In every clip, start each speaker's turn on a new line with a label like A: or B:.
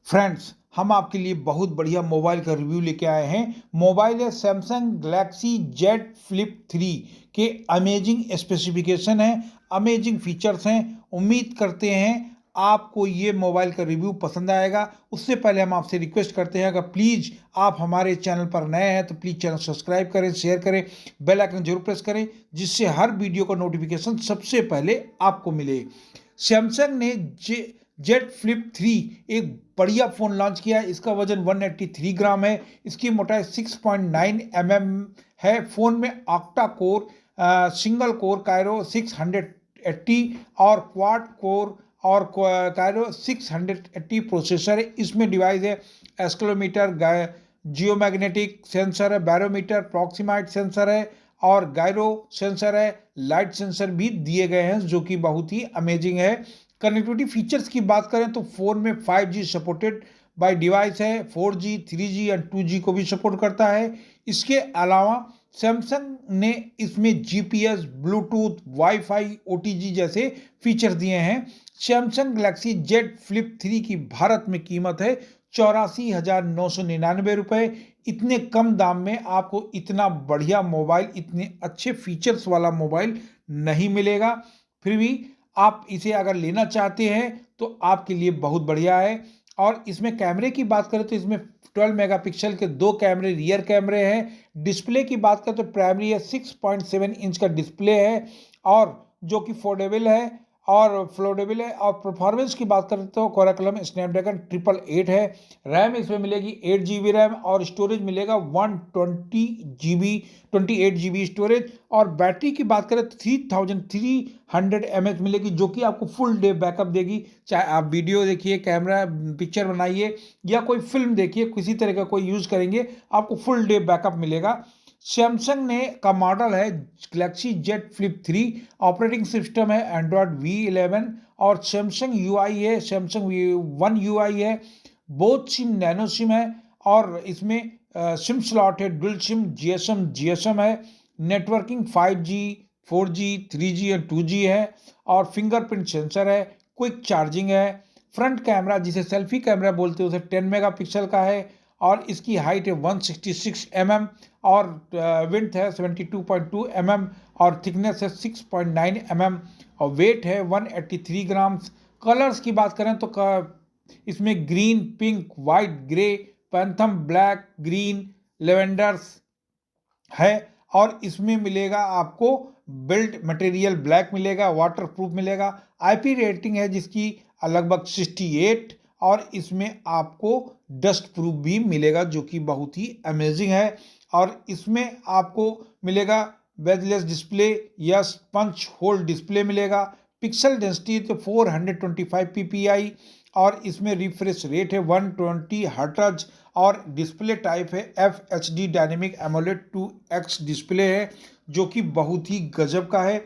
A: Friends, हम आपके लिए बहुत बढ़िया मोबाइल का रिव्यू लेके आए हैं। मोबाइल है सैमसंग गैलेक्सी जेड फ्लिप 3 के अमेजिंग स्पेसिफिकेशन हैं, अमेजिंग फीचर्स हैं। उम्मीद करते हैं आपको ये मोबाइल का रिव्यू पसंद आएगा। उससे पहले हम आपसे रिक्वेस्ट करते हैं, अगर प्लीज़ आप हमारे चैनल पर नए हैं तो प्लीज़ चैनल सब्सक्राइब करें, शेयर करें, बेल आइकन जरूर प्रेस करें, जिससे हर वीडियो का नोटिफिकेशन सबसे पहले आपको मिले। सैमसंग ने जेड फ्लिप 3 एक बढ़िया फ़ोन लॉन्च किया है। इसका वजन 183 ग्राम है, इसकी मोटाई 6.9 है। फ़ोन में octa core, single core Cairo 680 और क्वाड कोर और कायरो 680 प्रोसेसर है। इसमें डिवाइस है एस्क्लोमीटर, जियोमैग्नेटिक सेंसर है, बैरोमीटर, प्रॉक्सिमाइट सेंसर है और गायरो सेंसर है। लाइट सेंसर भी दिए गए हैं जो कि बहुत ही अमेजिंग है। कनेक्टिविटी फीचर्स की बात करें तो फ़ोन में 5G सपोर्टेड बाय डिवाइस है, 4G, 3G एंड 2G को भी सपोर्ट करता है। इसके अलावा सैमसंग ने इसमें GPS, ब्लूटूथ, वाईफाई, OTG जैसे फीचर दिए हैं। सैमसंग गैलेक्सी जेड फ्लिप 3 की भारत में कीमत है 84,999 रुपये। इतने कम दाम में आपको इतना बढ़िया मोबाइल, इतने अच्छे फीचर्स वाला मोबाइल नहीं मिलेगा। फिर भी आप इसे अगर लेना चाहते हैं तो आपके लिए बहुत बढ़िया है। और इसमें कैमरे की बात करें तो इसमें 12 मेगापिक्सल के 2 कैमरे रियर कैमरे हैं। डिस्प्ले की बात करें तो प्राइमरी है, 6.7 इंच का डिस्प्ले है और जो कि फ्लोडेबल है। और परफॉर्मेंस की बात करें तो क्वालकॉम स्नैपड्रैगन 888 है। रैम इसमें मिलेगी 8 GB रैम और स्टोरेज मिलेगा 128 GB स्टोरेज। और बैटरी की बात करें तो 3300 mAh मिलेगी, जो कि आपको फुल डे बैकअप देगी। चाहे आप वीडियो देखिए, कैमरा पिक्चर बनाइए या कोई फिल्म देखिए, किसी तरह का कोई यूज़ करेंगे, आपको फुल डे बैकअप मिलेगा। सैमसंग ने का मॉडल है Galaxy Z flip 3। Operating system है एंड्रॉयड V11 और सैमसंग UI है, सैमसंग वन UI है। बोथ सिम नैनो सिम है और इसमें सिम स्लॉट है, डुअल सिम GSM है। नेटवर्किंग 5G, 4G, 3G और 2G है और फिंगरप्रिंट सेंसर है। क्विक चार्जिंग है। फ्रंट कैमरा जिसे सेल्फी कैमरा बोलते हैं उसे 10 मेगापिक्सल का है और इसकी हाइट है 166 mm और विड्थ है 72.2 mm और थिकनेस है 6.9 mm और वेट है 183 ग्राम्स। कलर्स की बात करें तो इसमें green, pink, white, grey, phantom black, green, lavenders है। और इसमें मिलेगा आपको बिल्ड मटेरियल ब्लैक मिलेगा, वाटर प्रूफ मिलेगा। IP रेटिंग है जिसकी लगभग 68 और इसमें आपको डस्ट प्रूफ भी मिलेगा जो कि बहुत ही अमेजिंग है। और इसमें आपको मिलेगा बेजलेस डिस्प्ले या पंच होल डिस्प्ले मिलेगा। पिक्सल डेंसिटी तो 425 ppi और इसमें रिफ्रेश रेट है 120 हर्ट्ज और डिस्प्ले टाइप है FHD dynamic AMOLED 2X display है जो कि बहुत ही गजब का है।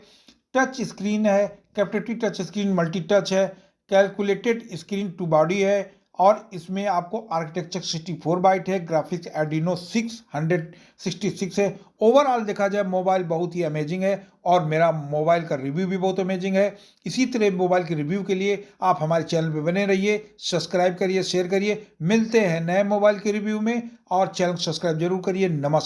A: टच स्क्रीन है, capacitive touch screen, multi touch है, कैलकुलेटेड स्क्रीन टू बॉडी है और इसमें आपको आर्किटेक्चर 64 बाइट है, ग्राफिक्स एडिनो 666 है। ओवरऑल देखा जाए मोबाइल बहुत ही अमेजिंग है और मेरा मोबाइल का रिव्यू भी बहुत अमेजिंग है। इसी तरह मोबाइल के रिव्यू के लिए आप हमारे चैनल पर बने रहिए, सब्सक्राइब करिए, शेयर करिए। मिलते हैं नए मोबाइल के रिव्यू में और चैनल सब्सक्राइब जरूर करिए। नमस्कार।